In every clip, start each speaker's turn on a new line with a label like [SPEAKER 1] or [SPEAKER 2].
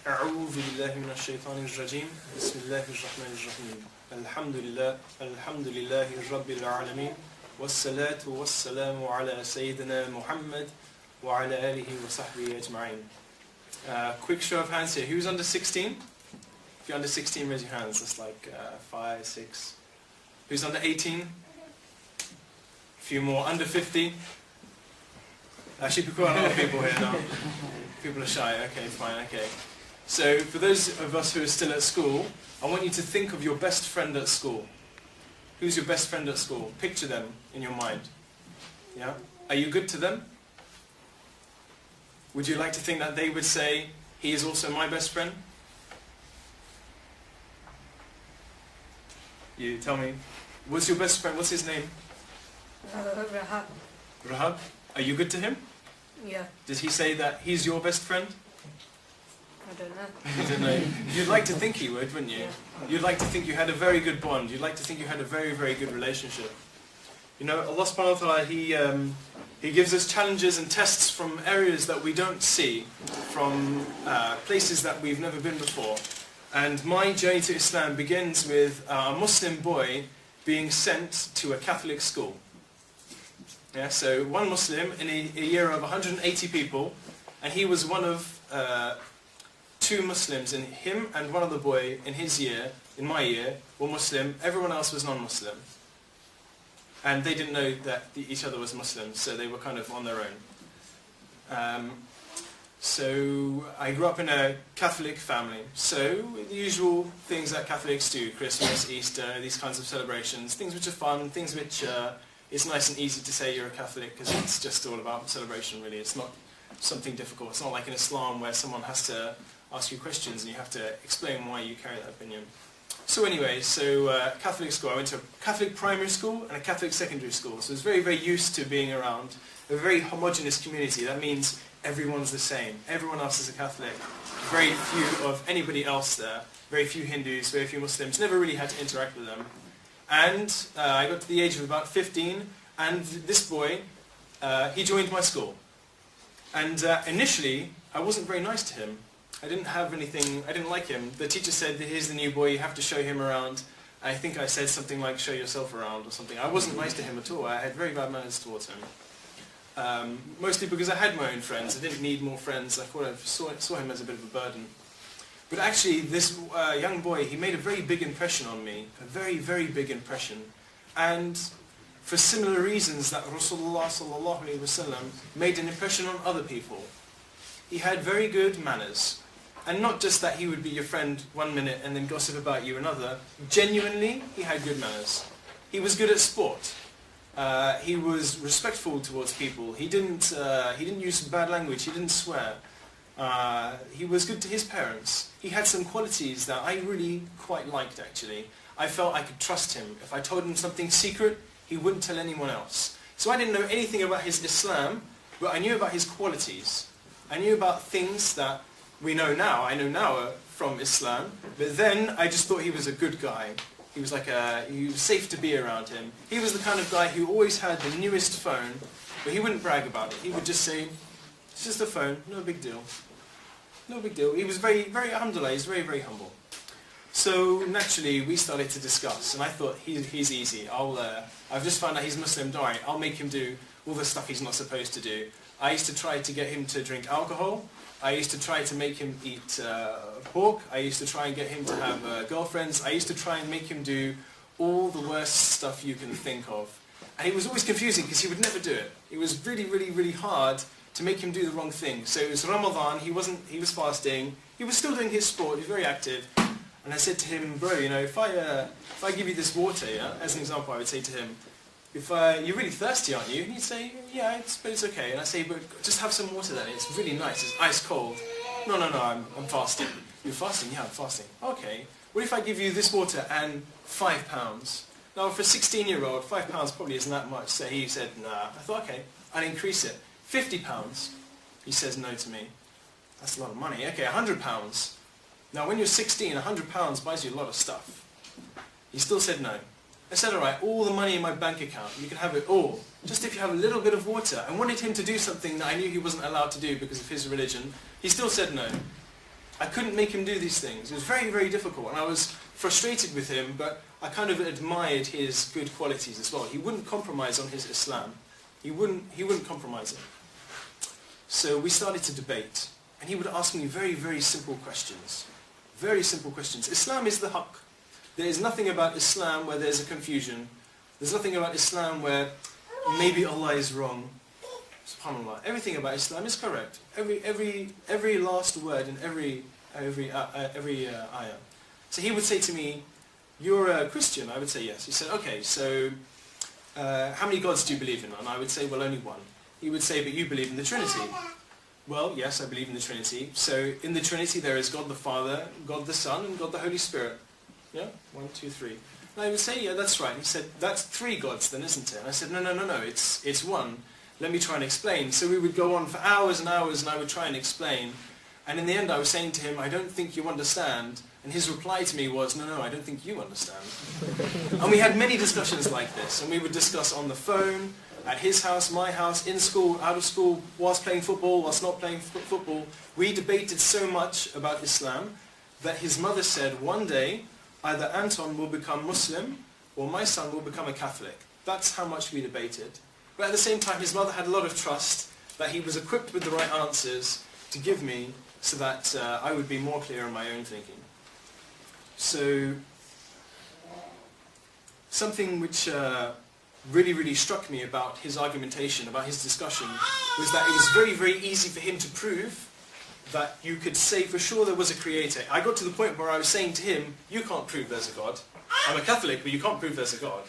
[SPEAKER 1] أعوذ بالله من الشيطان الرجيم بسم الله الرحمن الرحيم الحمد لله رب العالمين والصلاة والسلام على سيدنا محمد وعلى آله وصحبه أجمعين. Quick show of hands here. Who's under 16? If you're under 16, raise your hands. That's like 5, 6. Who's under 18? A few more. Under 50? Actually, quite a lot of people here now. People are shy. Okay, fine, okay. So, for those of us who are still at school, I want you to think of your best friend at school. Who's your best friend at school? Picture them in your mind. Yeah? Are you good to them? Would you like to think that they would say, he is also my best friend? You tell me. What's your best friend? What's his name?
[SPEAKER 2] Rahab.
[SPEAKER 1] Rahab? Are you good to him?
[SPEAKER 2] Yeah.
[SPEAKER 1] Does he say that he's your best friend?
[SPEAKER 2] I don't know.
[SPEAKER 1] You don't know. You'd like to think he would, wouldn't you?
[SPEAKER 2] Yeah.
[SPEAKER 1] You'd like to think you had a very good bond. You'd like to think you had a very, very good relationship. You know, Allah subhanahu wa ta'ala, He gives us challenges and tests from areas that we don't see, from places that we've never been before. And my journey to Islam begins with a Muslim boy being sent to a Catholic school. Yeah, so one Muslim in a year of 180 people, and he was one of two Muslims, in him and one other boy in his year, in my year, were Muslim. Everyone else was non-Muslim. And they didn't know that each other was Muslims, so they were kind of on their own. So I grew up in a Catholic family. So the usual things that Catholics do, Christmas, Easter, these kinds of celebrations, things which are fun, things which it's nice and easy to say you're a Catholic because it's just all about celebration really. It's not something difficult. It's not like in Islam where someone has to ask you questions and you have to explain why you carry that opinion. So anyway, Catholic school. I went to a Catholic primary school and a Catholic secondary school. So I was very, very used to being around a very homogeneous community. That means everyone's the same. Everyone else is a Catholic. Very few of anybody else there. Very few Hindus, very few Muslims. Never really had to interact with them. And I got to the age of about 15, and this boy, he joined my school. And initially, I wasn't very nice to him. I didn't have anything, I didn't like him. The teacher said, here's the new boy, you have to show him around. I think I said something like, show yourself around or something. I wasn't nice to him at all. I had very bad manners towards him. Mostly because I had my own friends. I didn't need more friends. I thought I saw him as a bit of a burden. But actually, this young boy, he made a very big impression on me. A very, very big impression. And for similar reasons that Rasulullah sallallahu alaihi wasallam made an impression on other people. He had very good manners. And not just that he would be your friend one minute and then gossip about you another. Genuinely, he had good manners. He was good at sport. He was respectful towards people. He didn't use bad language. He didn't swear. He was good to his parents. He had some qualities that I really quite liked, actually. I felt I could trust him. If I told him something secret, he wouldn't tell anyone else. So I didn't know anything about his Islam, but I knew about his qualities. I knew about things that we know now. I know now from Islam, but then I just thought he was a good guy. He was he was safe to be around him. He was the kind of guy who always had the newest phone, but he wouldn't brag about it. He would just say, it's just a phone, no big deal. No big deal. He was very, very, alhamdulillah, he's very, very humble. So naturally we started to discuss, and I thought he's easy. I've just found out he's Muslim, don't worry, I'll make him do all the stuff he's not supposed to do. I used to try to get him to drink alcohol. I used to try to make him eat pork. I used to try and get him to have girlfriends. I used to try and make him do all the worst stuff you can think of. And it was always confusing because he would never do it. It was really, really, really hard to make him do the wrong thing. So it was Ramadan, he was fasting, he was still doing his sport, he was very active. And I said to him, bro, you know, if I give you this water, yeah, as an example, I would say to him, you're really thirsty, aren't you? And he'd say, yeah, but it's okay. And I say, but just have some water then. It's really nice. It's ice cold. No, I'm fasting. You're fasting? Yeah, I'm fasting. Okay. What if I give you this water and £5? Now, for a 16-year-old, £5 probably isn't that much. So he said, nah. I thought, okay, I'll increase it. £50. He says no to me. That's a lot of money. Okay, £100. Now, when you're 16, £100 buys you a lot of stuff. He still said no. I said, all right, all the money in my bank account, you can have it all, just if you have a little bit of water. I wanted him to do something that I knew he wasn't allowed to do because of his religion. He still said no. I couldn't make him do these things. It was very, very difficult, and I was frustrated with him, but I kind of admired his good qualities as well. He wouldn't compromise on his Islam. He wouldn't compromise it. So we started to debate, and he would ask me very, very simple questions. Very simple questions. Islam is the haqq. There is nothing about Islam where there's a confusion. There's nothing about Islam where maybe Allah is wrong. SubhanAllah. Everything about Islam is correct. Every last word in every ayah. So he would say to me, "You're a Christian?" I would say yes. He said, "Okay, so how many gods do you believe in?" And I would say, "Well, only one." He would say, "But you believe in the Trinity." Well, yes, I believe in the Trinity. So in the Trinity there is God the Father, God the Son, and God the Holy Spirit. Yeah? 1, 2, 3. And I would say, "Yeah, that's right." He said, "That's 3 gods then, isn't it?" And I said, No, it's one. Let me try and explain. So we would go on for hours and hours, and I would try and explain. And in the end I was saying to him, "I don't think you understand." And his reply to me was, No, I don't think you understand. And we had many discussions like this. And we would discuss on the phone, at his house, my house, in school, out of school, whilst playing football, whilst not playing football. We debated so much about Islam that his mother said, "One day, either Anton will become Muslim or my son will become a Catholic." That's how much we debated. But at the same time, his mother had a lot of trust that he was equipped with the right answers to give me so that I would be more clear in my own thinking. So, something which really, really struck me about his argumentation, about his discussion, was that it was very, very easy for him to prove that you could say for sure there was a creator. I got to the point where I was saying to him, "You can't prove there's a God. I'm a Catholic, but you can't prove there's a God."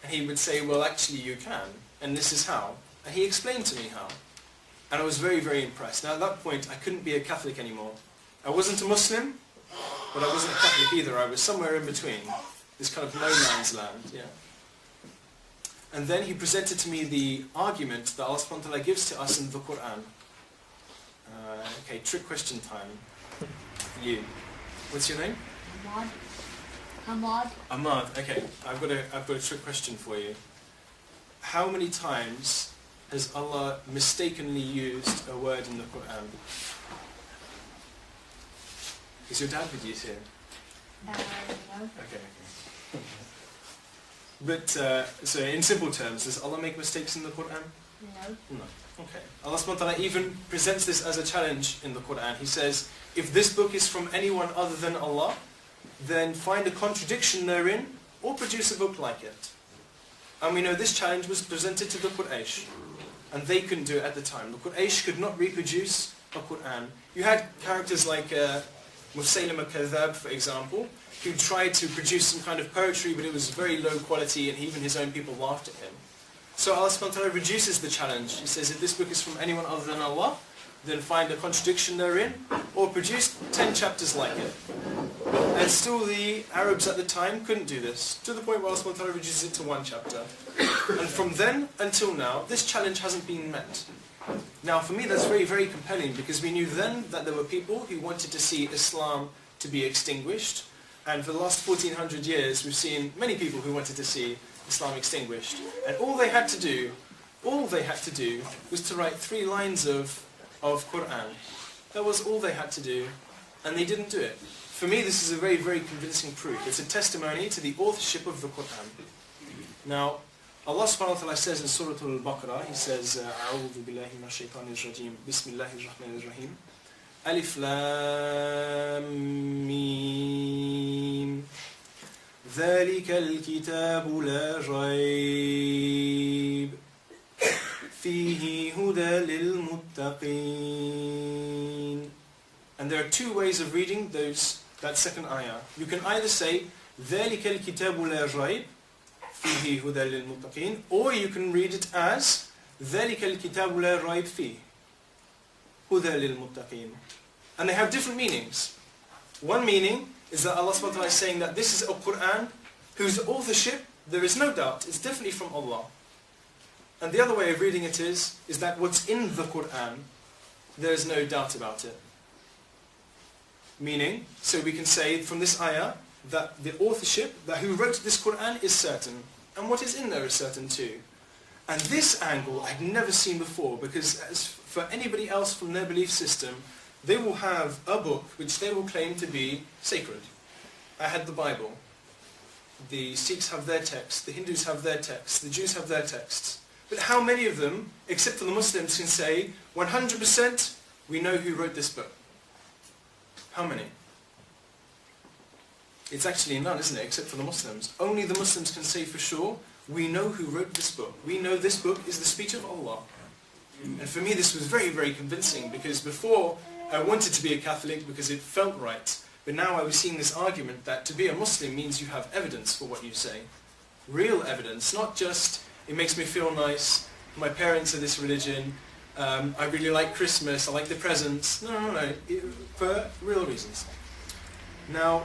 [SPEAKER 1] And he would say, "Well, actually you can, and this is how." And he explained to me how. And I was very, very impressed. Now at that point, I couldn't be a Catholic anymore. I wasn't a Muslim, but I wasn't a Catholic either. I was somewhere in between. This kind of no man's land, yeah. And then he presented to me the argument that Allah subhanahu wa ta'ala gives to us in the Quran. Okay, trick question time. You. What's your name? Ahmad. Okay, I've got a trick question for you. How many times has Allah mistakenly used a word in the Quran? Is your dad with you here?
[SPEAKER 2] No.
[SPEAKER 1] Okay. But, so in simple terms, does Allah make mistakes in the Quran? No. Okay. Allah subhanahu wa ta'ala even presents this as a challenge in the Quran. He says, if this book is from anyone other than Allah, then find a contradiction therein, or produce a book like it. And we know this challenge was presented to the Quraysh, and they couldn't do it at the time. The Quraysh could not reproduce a Quran. You had characters like Musaylim al-Kadhab, for example, who tried to produce some kind of poetry, but it was very low quality, and even his own people laughed at him. So Allah subhanahu wa ta'ala reduces the challenge. He says, if this book is from anyone other than Allah, then find a contradiction therein, or produce 10 chapters like it. And still the Arabs at the time couldn't do this, to the point where Allah subhanahu wa ta'ala reduces it to 1 chapter. And from then until now, this challenge hasn't been met. Now for me that's very, very compelling, because we knew then that there were people who wanted to see Islam to be extinguished, and for the last 1400 years we've seen many people who wanted to see Islam extinguished. And all they had to do was to write 3 lines of Quran. That was all they had to do, and they didn't do it. For me this is a very, very convincing proof. It's a testimony to the authorship of the Quran. Now Allah subhanahu wa ta'ala says in Surah Al-Baqarah, He says, أعوذ بالله من الشيطان الرجيم بسم الله الرحمن الرحيم ألف لام ميم ذلك الكتاب لا ريب فيه هدى للمتقين. And there are 2 ways of reading that second ayah. You can either say ذلك الكتاب لا ريب فيه هدى للمتقين, or you can read it as ذلك الكتاب لا ريب فيه هدى للمتقين. And they have different meanings. One meaning is that Allah subhanahu wa ta'ala is saying that this is a Quran whose authorship, there is no doubt, is definitely from Allah. And the other way of reading it is that what's in the Quran, there is no doubt about it. Meaning, so we can say from this ayah, that the authorship, that who wrote this Quran is certain, and what is in there is certain too. And this angle I'd never seen before, because as for anybody else from their belief system, they will have a book which they will claim to be sacred. I had the Bible. The Sikhs have their texts, the Hindus have their texts, the Jews have their texts. But how many of them, except for the Muslims, can say, 100% we know who wrote this book? How many? It's actually none, isn't it, except for the Muslims. Only the Muslims can say for sure, we know who wrote this book. We know this book is the speech of Allah. And for me this was very, very convincing, because before I wanted to be a Catholic because it felt right. But now I was seeing this argument that to be a Muslim means you have evidence for what you say. Real evidence, not just, it makes me feel nice, my parents are this religion, I really like Christmas, I like the presents. No, for real reasons. Now,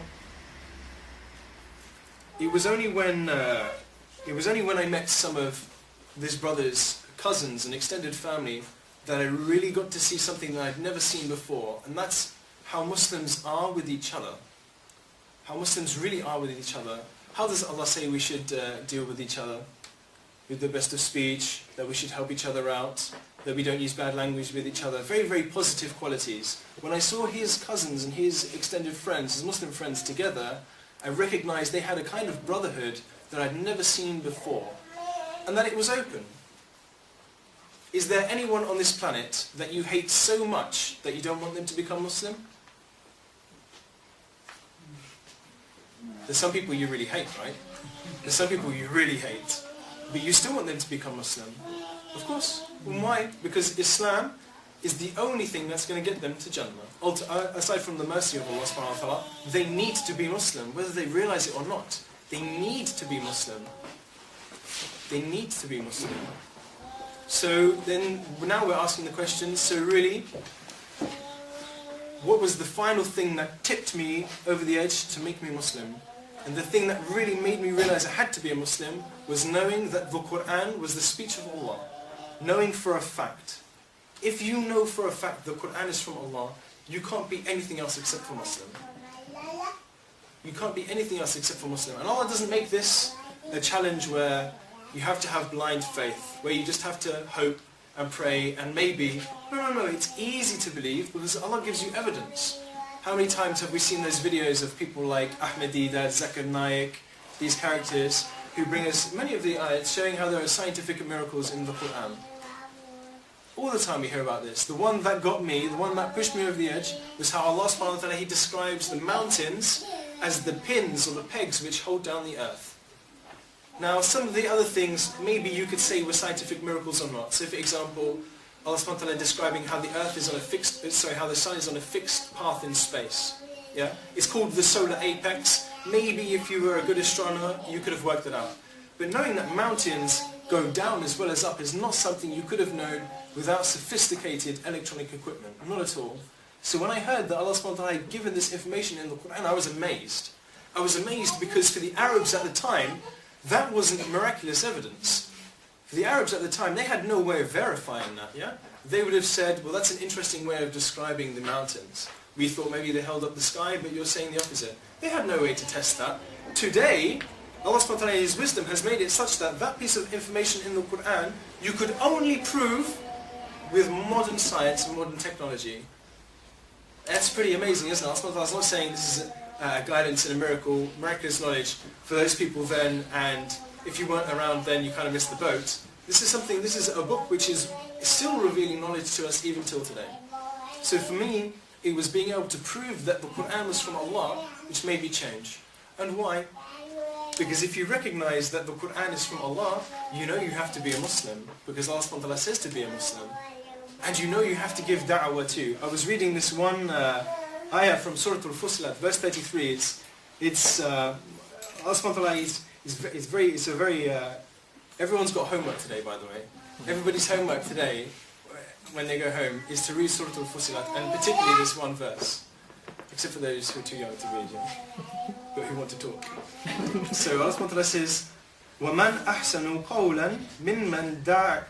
[SPEAKER 1] it was only when I met some of this brother's cousins and extended family that I really got to see something that I'd never seen before, and that's how Muslims are with each other. How Muslims really are with each other. How does Allah say we should deal with each other? With the best of speech, that we should help each other out, that we don't use bad language with each other. Very, very positive qualities. When I saw his cousins and his extended friends, his Muslim friends together, I recognized they had a kind of brotherhood that I'd never seen before, and that it was open. Is there anyone on this planet that you hate so much that you don't want them to become Muslim? There's some people you really hate, right? There's some people you really hate, but you still want them to become Muslim. Of course. Well, why? Because Islam is the only thing that's going to get them to Jannah. Aside from the mercy of Allah subhanahu wa ta'ala, they need to be Muslim, whether they realize it or not. They need to be Muslim. They need to be Muslim. So then, now we're asking the question, so really, what was the final thing that tipped me over the edge to make me Muslim? And the thing that really made me realize I had to be a Muslim was knowing that the Quran was the speech of Allah. Knowing for a fact. If you know for a fact the Quran is from Allah, you can't be anything else except for Muslim. You can't be anything else except for Muslim. And Allah doesn't make this a challenge where you have to have blind faith, where you just have to hope and pray and maybe. No, it's easy to believe because Allah gives you evidence. How many times have we seen those videos of people like Ahmed, Zakir Naik, these characters who bring us many of the ayats showing how there are scientific miracles in the Quran. All the time we hear about this. The one that got me, the one that pushed me over the edge, was how Allah subhanahu wa ta'ala, He describes the mountains as the pins or the pegs which hold down the earth. Now some of the other things maybe you could say were scientific miracles or not. So for example, Allah subhanahu wa ta'ala describing how the earth is on a fixed, how the sun is on a fixed path in space. Yeah? It's called the solar apex. Maybe if you were a good astronomer, you could have worked it out. But knowing that mountains go down as well as up is not something you could have known without sophisticated electronic equipment. Not at all. So when I heard that Allah subhanahu wa ta'ala had given this information in the Quran, I was amazed. I was amazed because for the Arabs at the time, that wasn't miraculous evidence. For the Arabs at the time, they had no way of verifying that, yeah? They would have said, well, that's an interesting way of describing the mountains. We thought maybe they held up the sky, but you're saying the opposite. They had no way to test that. Today, Allah subhanahu wa ta'ala in His wisdom has made it such that that piece of information in the Quran, you could only prove with modern science and modern technology. That's pretty amazing, isn't it? Allah subhanahu wa ta'ala is not saying this is guidance and a miraculous knowledge for those people then, and if you weren't around then you kind of missed the boat. This is a book which is still revealing knowledge to us even till today. So for me, it was being able to prove that the Quran was from Allah which made me change. And why? Because if you recognize that the Quran is from Allah, you know you have to be a Muslim, because Allah subhanahu wa ta'ala says to be a Muslim. And you know you have to give da'wah too. I was reading this one ayah from Surah Al-Fussilat, verse 33. It's Allah subhanahu wa ta'ala is a very everyone's got homework today, by the way. Everybody's homework today, when they go home, is to read Surah Al-Fussilat, and particularly this one verse. Except for those who are too young to read, but who want to talk. So Allah subhanahu wa ta'ala says, وَمَنْ أَحْسَنُ قَوْلًا مِمَّنْ دَعَا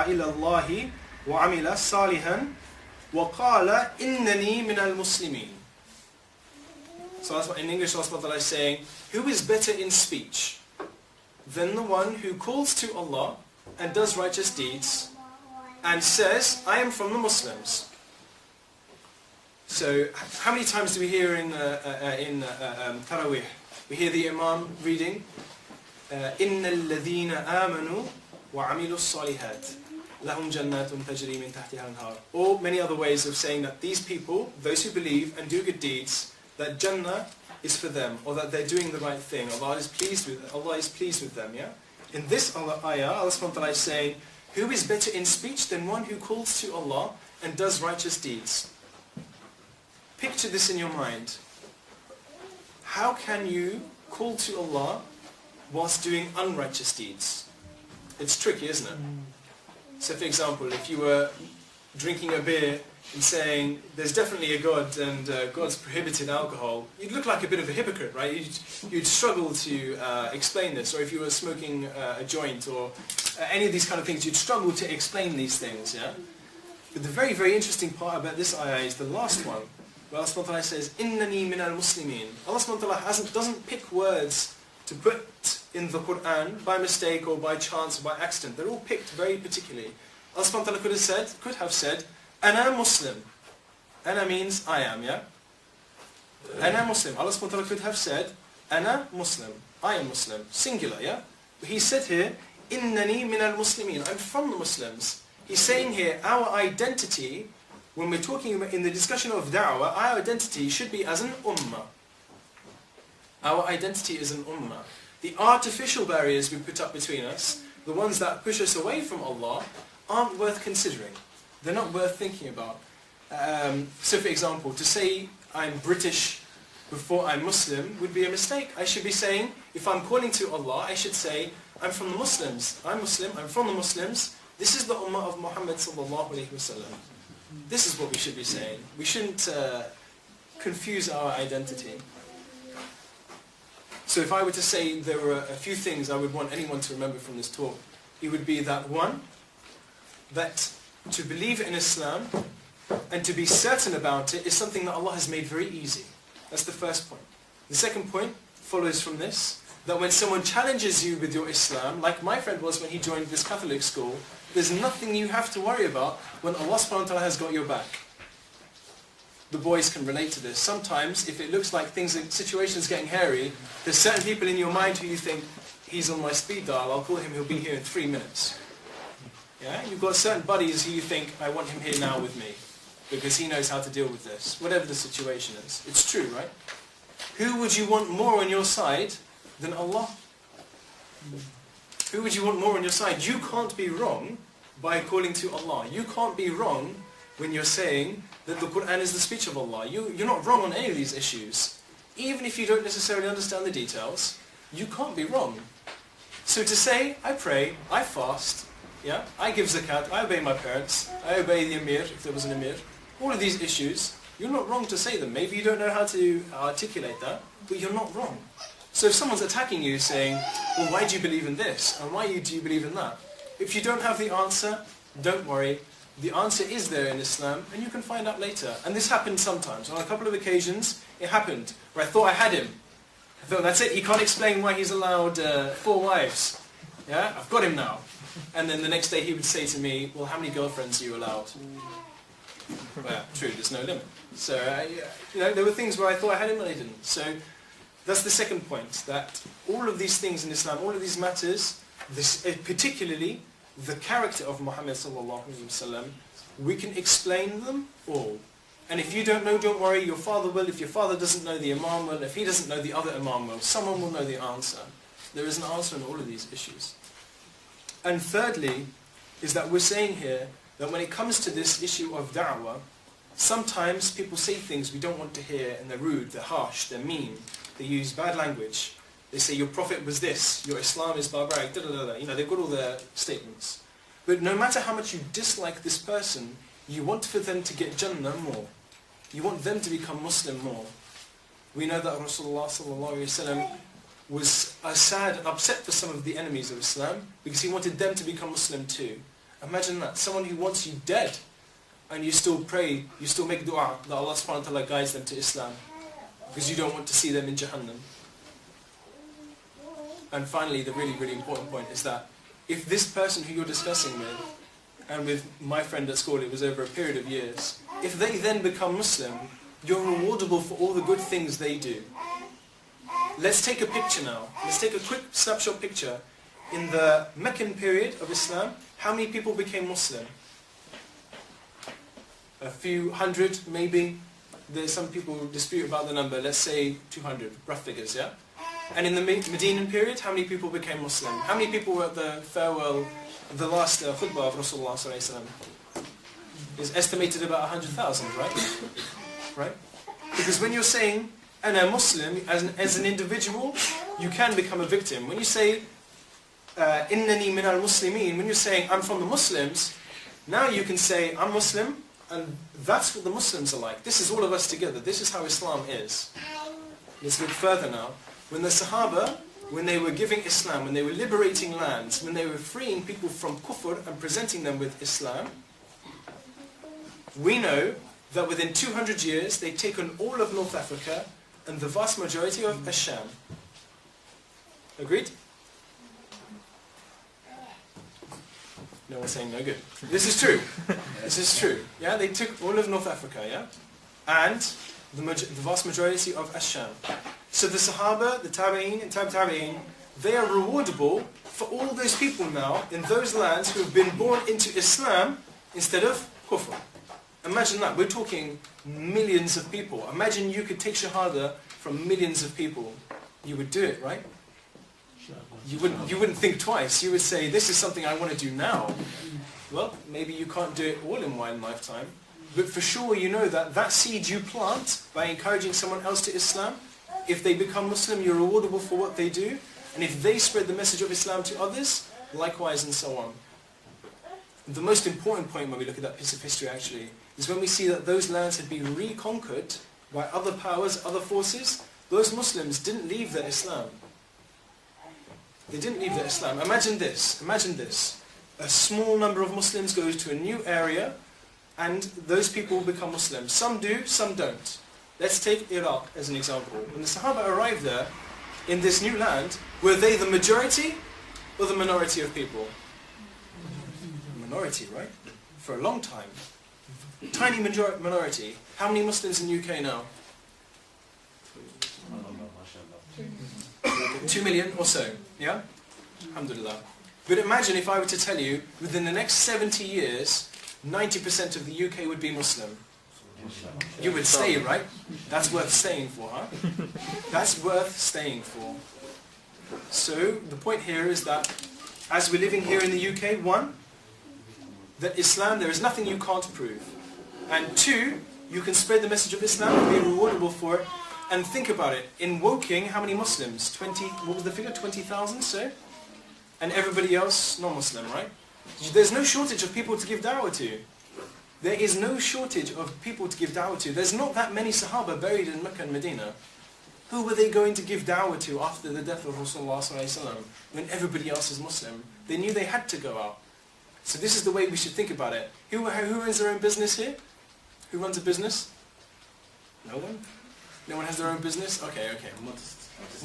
[SPEAKER 1] إِلَى اللَّهِ وَعَمِلَ صَالِحًا وَقَالَ إِنَّنِي مِنَ الْمُسْلِمِينَ. So in English, Allah is saying, who is better in speech than the one who calls to Allah and does righteous deeds and says, I am from the Muslims. So how many times do we hear in Tarawih? We hear the Imam reading, إِنَّ الَّذِينَ آمَنُوا وَعَمِلُوا الصَّالِحَاتِ لَهُمْ جَنَّاتٌ تَجْرِي مِنْ تَحْتِهَا الْأَنْهَارُ. Or many other ways of saying that these people, those who believe and do good deeds, that Jannah is for them, or that they're doing the right thing. Allah is pleased with them. Yeah. In this ayah, Allah subhanahu wa ta'ala is saying, who is better in speech than one who calls to Allah and does righteous deeds? Picture this in your mind. How can you call to Allah whilst doing unrighteous deeds? It's tricky, isn't it? So for example, if you were drinking a beer and saying, there's definitely a God and God's prohibited alcohol, you'd look like a bit of a hypocrite, right? You'd struggle to explain this. Or if you were smoking a joint or any of these kind of things, you'd struggle to explain these things, yeah? But the very, very interesting part about this ayah is the last one, where Allah subhanahu wa ta'ala says, إِنَّنِي مِنَ الْمُسْلِمِينَ. Allah subhanahu wa ta'ala doesn't pick words to put in the Qur'an by mistake or by chance or by accident. They're all picked very particularly. Allah subhanahu wa ta'ala could have said, Ana Muslim. Ana means I am, yeah? Ana Muslim. Allah subhanahu wa ta'ala could have said, Ana Muslim. I am Muslim. Singular, yeah? But he said here, Innani min al-Muslimin. I'm from the Muslims. He's saying here, our identity, when we're talking about in the discussion of da'wah, our identity should be as an ummah. Our identity is an ummah. The artificial barriers we put up between us, the ones that push us away from Allah, aren't worth considering. They're not worth thinking about. So for example, to say I'm British before I'm Muslim would be a mistake. I should be saying, if I'm calling to Allah, I should say, I'm from the Muslims. I'm Muslim, I'm from the Muslims. This is the ummah of Muhammad sallallahu alayhi wa sallam. This is what we should be saying. We shouldn't confuse our identity. So if I were to say there were a few things I would want anyone to remember from this talk, it would be that one, that to believe in Islam and to be certain about it is something that Allah has made very easy. That's the first point. The second point follows from this, that when someone challenges you with your Islam, like my friend was when he joined this Catholic school, there's nothing you have to worry about when Allah subhanahu wa ta'ala has got your back. The boys can relate to this. Sometimes, if it looks like situations getting hairy, there's certain people in your mind who you think, he's on my speed dial, I'll call him, he'll be here in 3 minutes. Yeah? You've got certain buddies who you think, I want him here now with me, because he knows how to deal with this, whatever the situation is. It's true, right? Who would you want more on your side than Allah? Who would you want more on your side? You can't be wrong by calling to Allah. You can't be wrong when you're saying that the Qur'an is the speech of Allah. You're not wrong on any of these issues. Even if you don't necessarily understand the details, you can't be wrong. So to say, I pray, I fast, yeah, I give zakat, I obey my parents, I obey the emir, if there was an emir, all of these issues, you're not wrong to say them. Maybe you don't know how to articulate that, but you're not wrong. So if someone's attacking you saying, well, why do you believe in this? And why do you believe in that? If you don't have the answer, don't worry. The answer is there in Islam, and you can find out later. And this happened sometimes. On a couple of occasions, it happened, where I thought I had him. I thought, that's it, he can't explain why he's allowed 4 wives. Yeah, I've got him now. And then the next day he would say to me, well, how many girlfriends are you allowed? Well, true, there's no limit. So, there were things where I thought I had him and I didn't. So, that's the second point, that all of these things in Islam, all of these matters, particularly the character of Muhammad sallallahu alaihi wasallam, we can explain them all. And if you don't know, don't worry, your father will. If your father doesn't know, the imam will. If he doesn't know, the other imam will. Someone will know the answer. There is an answer in all of these issues. And thirdly, is that we're saying here that when it comes to this issue of da'wah, sometimes people say things we don't want to hear, and they're rude, they're harsh, they're mean. They use bad language. They say your prophet was this, your Islam is barbaric, da da da da. They've got all their statements. But no matter how much you dislike this person, you want for them to get Jannah more. You want them to become Muslim more. We know that Rasulullah sallallahu alaihi wasallam was sad and upset for some of the enemies of Islam because he wanted them to become Muslim too. Imagine that, someone who wants you dead, and you still pray, you still make dua that Allah subhanahu wa ta'ala guides them to Islam. because you don't want to see them in Jahannam. And finally, the really, really important point is that if this person who you're discussing with, and with my friend at school, it was over a period of years, if they then become Muslim, you're rewardable for all the good things they do. Let's take a picture now. Let's take a quick snapshot picture. In the Meccan period of Islam, how many people became Muslim? A few hundred, maybe. There's some people who dispute about the number. Let's say 200, rough figures, yeah? And in the Medinan period, how many people became Muslim? How many people were at the farewell, the last khutbah of Rasulullah sallallahu alaihi wasallam? Is estimated about 100,000, right? Right? Because when you're saying, "Ana Muslim," as an individual, you can become a victim. When you say, "Innani min al-Muslimin," when you're saying, "I'm from the Muslims," now you can say, "I'm Muslim," and that's what the Muslims are like. This is all of us together. This is how Islam is. Let's look further now. When the Sahaba, when they were giving Islam, when they were liberating lands, when they were freeing people from kufr and presenting them with Islam, we know that within 200 years they'd taken all of North Africa and the vast majority of Asham. Agreed? No one's saying no good. This is true. This is true. Yeah, they took all of North Africa, yeah? And the vast majority of Asham. So the Sahaba, the Tabi'een and Tabi'een, they are rewardable for all those people now in those lands who have been born into Islam instead of kufr. Imagine that. We're talking millions of people. Imagine you could take Shahada from millions of people. You would do it, right? You wouldn't think twice. You would say, "This is something I want to do now." Well, maybe you can't do it all in one lifetime. But for sure you know that that seed you plant by encouraging someone else to Islam, if they become Muslim, you're rewardable for what they do. And if they spread the message of Islam to others, likewise and so on. The most important point when we look at that piece of history actually is when we see that those lands had been reconquered by other powers, other forces. Those Muslims didn't leave their Islam. They didn't leave their Islam. Imagine this. Imagine this. A small number of Muslims goes to a new area and those people become Muslims. Some do, some don't. Let's take Iraq as an example. When the Sahaba arrived there, in this new land, were they the majority or the minority of people? Minority, right? For a long time. Tiny minority. How many Muslims in UK now? 2 million or so, yeah? Alhamdulillah. But imagine if I were to tell you, within the next 70 years, 90% of the UK would be Muslim. You would stay, right? That's worth staying for, huh? That's worth staying for. So, the point here is that, as we're living here in the UK, one, that Islam, there is nothing you can't prove. And two, you can spread the message of Islam and be rewardable for it. And think about it, in Woking, how many Muslims? 20, what was the figure? 20,000, so? And everybody else, non-Muslim, right? There's no shortage of people to give da'wah to. There is no shortage of people to give da'wah to. There's not that many Sahaba buried in Mecca and Medina. Who were they going to give da'wah to after the death of Rasulullah ﷺ when everybody else is Muslim? They knew they had to go out. So this is the way we should think about it. Who runs their own business here? Who runs a business? No one? No one has their own business? Okay.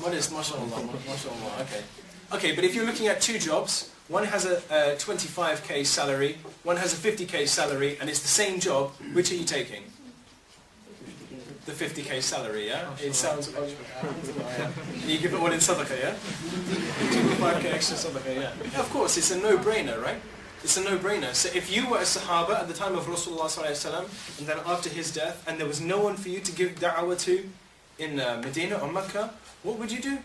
[SPEAKER 1] Modest, mashallah, okay. Okay, but if you're looking at two jobs, one has a 25k salary, one has a 50k salary, and it's the same job, which are you taking? The 50k salary, yeah? It sounds... You give it all in sadaqah, yeah? 25k extra sadaqah, yeah? Of course, it's a no-brainer, right? It's a no-brainer. So if you were a Sahaba at the time of Rasulullah ﷺ, and then after his death, and there was no one for you to give da'wah to in Medina or Mecca, what would you do?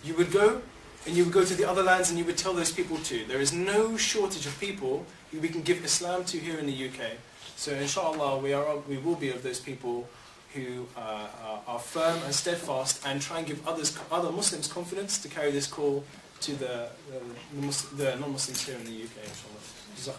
[SPEAKER 1] You would go, and you would go to the other lands and you would tell those people too. There is no shortage of people who we can give Islam to here in the UK. So inshallah, we will be of those people who are firm and steadfast and try and give other Muslims confidence to carry this call to the non-Muslims here in the UK, inshallah.